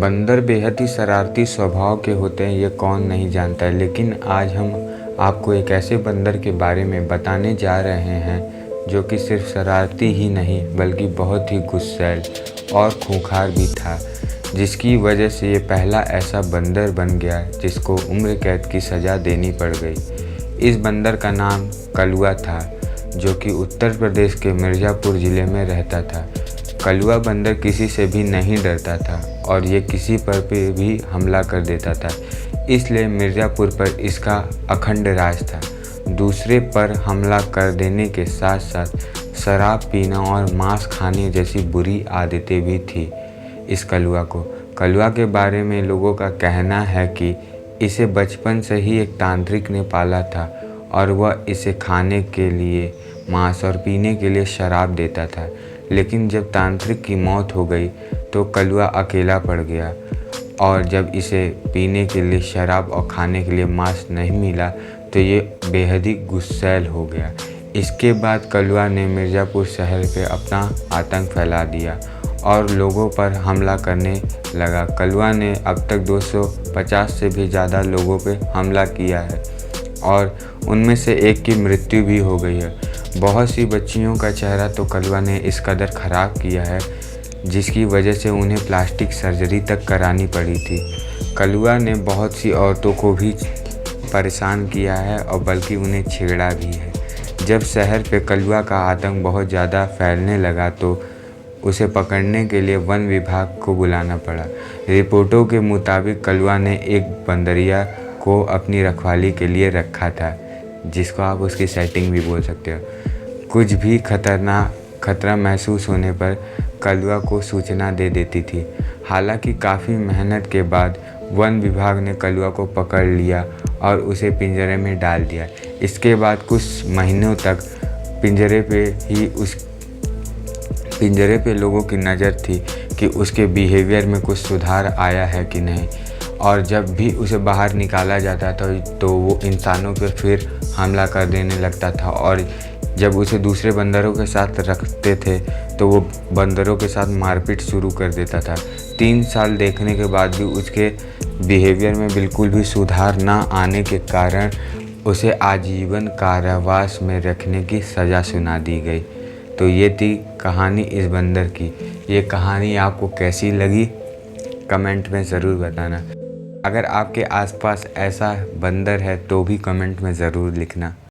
बंदर बेहद ही शरारती स्वभाव के होते हैं, ये कौन नहीं जानता है। लेकिन आज हम आपको एक ऐसे बंदर के बारे में बताने जा रहे हैं जो कि सिर्फ शरारती ही नहीं बल्कि बहुत ही गुस्सैल और खूंखार भी था, जिसकी वजह से ये पहला ऐसा बंदर बन गया जिसको उम्र कैद की सज़ा देनी पड़ गई। इस बंदर का नाम कलुआ था, जो कि उत्तर प्रदेश के मिर्ज़ापुर ज़िले में रहता था। कलुआ बंदर किसी से भी नहीं डरता था और ये किसी पर भी हमला कर देता था, इसलिए मिर्ज़ापुर पर इसका अखंड राज था। दूसरे पर हमला कर देने के साथ साथ शराब पीना और मांस खाने जैसी बुरी आदतें भी थी इस कलुआ को। कलुआ के बारे में लोगों का कहना है कि इसे बचपन से ही एक तांत्रिक ने पाला था और वह इसे खाने के लिए मांस और पीने के लिए शराब देता था। लेकिन जब तांत्रिक की मौत हो गई तो कलुआ अकेला पड़ गया और जब इसे पीने के लिए शराब और खाने के लिए मांस नहीं मिला तो ये बेहद ही गुस्सैल हो गया। इसके बाद कलुआ ने मिर्ज़ापुर शहर पे अपना आतंक फैला दिया और लोगों पर हमला करने लगा। कलुआ ने अब तक 250 से भी ज़्यादा लोगों पे हमला किया है और उनमें से एक की मृत्यु भी हो गई है। बहुत सी बच्चियों का चेहरा तो कलुआ ने इस कदर ख़राब किया है जिसकी वजह से उन्हें प्लास्टिक सर्जरी तक करानी पड़ी थी। कलुआ ने बहुत सी औरतों को भी परेशान किया है और बल्कि उन्हें छेड़ा भी है। जब शहर पे कलुआ का आतंक बहुत ज़्यादा फैलने लगा तो उसे पकड़ने के लिए वन विभाग को बुलाना पड़ा। रिपोर्टों के मुताबिक कलुआ ने एक बंदरिया को अपनी रखवाली के लिए रखा था, जिसको आप उसकी सेटिंग भी बोल सकते हो। कुछ भी खतरा महसूस होने पर कलुआ को सूचना दे देती थी। हालांकि काफ़ी मेहनत के बाद वन विभाग ने कलुआ को पकड़ लिया और उसे पिंजरे में डाल दिया। इसके बाद कुछ महीनों तक पिंजरे पे लोगों की नज़र थी कि उसके बिहेवियर में कुछ सुधार आया है कि नहीं, और जब भी उसे बाहर निकाला जाता था तो वो इंसानों पर फिर हमला कर देने लगता था और जब उसे दूसरे बंदरों के साथ रखते थे तो वो बंदरों के साथ मारपीट शुरू कर देता था। 3 साल देखने के बाद भी उसके बिहेवियर में बिल्कुल भी सुधार ना आने के कारण उसे आजीवन कारावास में रखने की सज़ा सुना दी गई। तो ये थी कहानी इस बंदर की। ये कहानी आपको कैसी लगी कमेंट में ज़रूर बताना। अगर आपके आसपास ऐसा बंदर है तो भी कमेंट में ज़रूर लिखना।